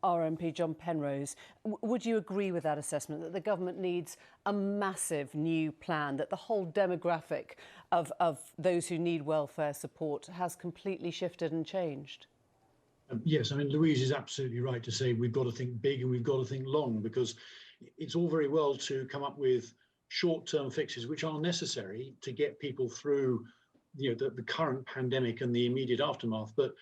Our MP John Penrose. Would you agree with that assessment, that the government needs a massive new plan, that the whole demographic of those who need welfare support has completely shifted and changed? Yes, I mean, Louise is absolutely right to say we've got to think big and we've got to think long, because it's all very well to come up with short-term fixes which are necessary to get people through the current pandemic and the immediate aftermath. But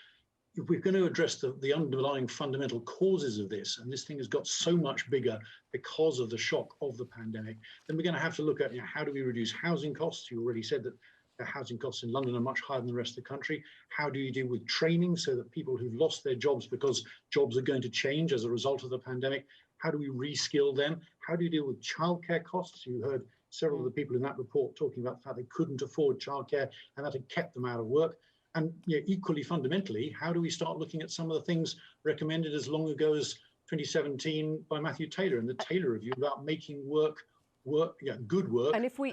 if we're going to address the underlying fundamental causes of this, and this thing has got so much bigger because of the shock of the pandemic, then we're going to have to look at how do we reduce housing costs? You already said that the housing costs in London are much higher than the rest of the country. How do you deal with training so that people who've lost their jobs because jobs are going to change as a result of the pandemic, how do we reskill them? How do you deal with childcare costs? You heard several of the people in that report talking about the fact they couldn't afford childcare and that had kept them out of work. And equally fundamentally, how do we start looking at some of the things recommended as long ago as 2017 by Matthew Taylor and the Taylor Review about making good work. And if we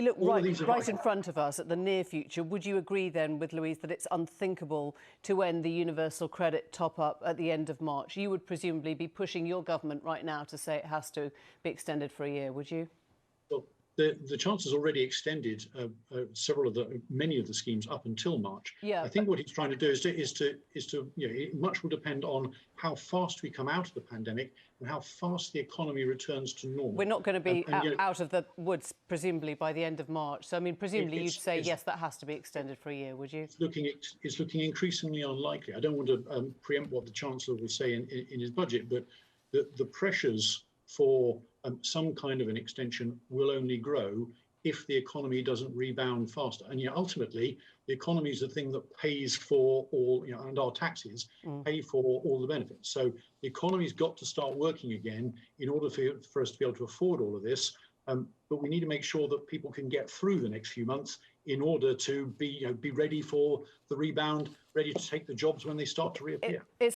look right in front of us at the near future, would you agree then with Louise that it's unthinkable to end the universal credit top-up at the end of March? You would presumably be pushing your government right now to say it has to be extended for a year, would you? Well, the Chancellor's already extended many of the schemes up until March. Yeah, I think what he's trying to do is to much will depend on how fast we come out of the pandemic and how fast the economy returns to normal. We're not going to be out of the woods, presumably, by the end of March. So, I mean, presumably you'd say, yes, that has to be extended for a year, would you? It's looking increasingly unlikely. I don't want to preempt what the Chancellor will say in his budget, but the pressures for some kind of an extension will only grow if the economy doesn't rebound faster. And ultimately, the economy is the thing that pays for all, and our taxes pay for all the benefits. So the economy's got to start working again in order for us to be able to afford all of this. But we need to make sure that people can get through the next few months in order to be ready for the rebound, ready to take the jobs when they start to reappear.